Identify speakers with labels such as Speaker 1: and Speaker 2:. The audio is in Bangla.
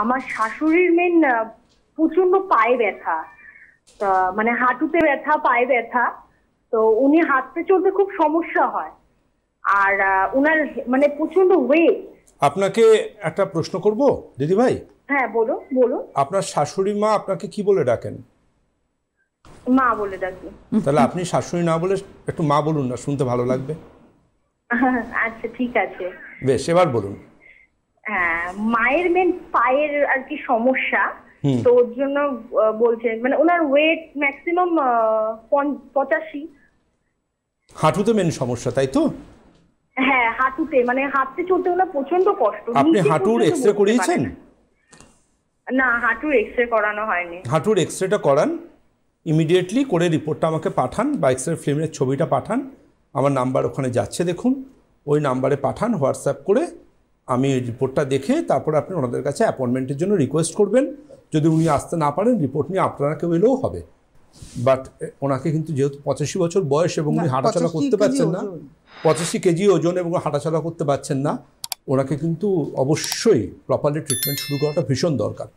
Speaker 1: আমার শাশুড়ির মেন প্রচন্ড পায়ে ব্যথা, মানে হাঁটুতে ব্যথা, পায়ে ব্যথা। তো উনি হাঁটতে চলতে খুব সমস্যা হয়, আর উনার মানে প্রচন্ড ওয়েট।
Speaker 2: আপনাকে একটা প্রশ্ন করব দিদি ভাই।
Speaker 1: হ্যাঁ, বলো বলো।
Speaker 2: আপনার শাশুড়ি মা আপনাকে কি বলে ডাকেন?
Speaker 1: মা বলে ডাকি।
Speaker 2: তাহলে আপনি শাশুড়ি না বলে একটু মা বলুন না, শুনতে ভালো লাগবে।
Speaker 1: আচ্ছা, ঠিক আছে।
Speaker 2: বেশ, এবার বলুন।
Speaker 1: হ্যাঁ, মায়ের মেন পায়ের আর কি সমস্যা, তো ওর জন্য বলছেন। মানে ওনার ওয়েট ম্যাক্সিমাম 85।
Speaker 2: হাঁটুতে মেন সমস্যা, তাই তো?
Speaker 1: হ্যাঁ, হাঁটুতে, মানে হাঁটতে চলতে ওনার প্রচন্ড কষ্ট।
Speaker 2: আপনি হাঁটুর এক্সরে করিয়েছেন?
Speaker 1: না, হাঁটুর এক্সরে করানো হয়নি।
Speaker 2: হাঁটুর এক্সরেটা করান, ইমিডিয়েটলি করে রিপোর্টটা আমাকে পাঠান, বা এক্সরে ফিল্মের ছবিটা পাঠান। আমার নাম্বার ওখানে যাচ্ছে দেখুন, ওই নাম্বারে পাঠান হোয়াটসঅ্যাপ করে। আমি রিপোর্টটা দেখে তারপরে আপনি ওনাদের কাছে অ্যাপয়েন্টমেন্টের জন্য রিকোয়েস্ট করবেন। যদি উনি আসতে না পারেন, রিপোর্ট নিয়ে আপনারা কেউ এলেও হবে। বাট ওনাকে কিন্তু যেহেতু 85 বছর বয়স এবং উনি হাঁটাচলা করতে পারছেন না, 85 কেজি ওজন এবং হাঁটাচলা করতে পারছেন না, ওনাকে কিন্তু অবশ্যই প্রপারলি ট্রিটমেন্ট শুরু করাটা ভীষণ দরকার।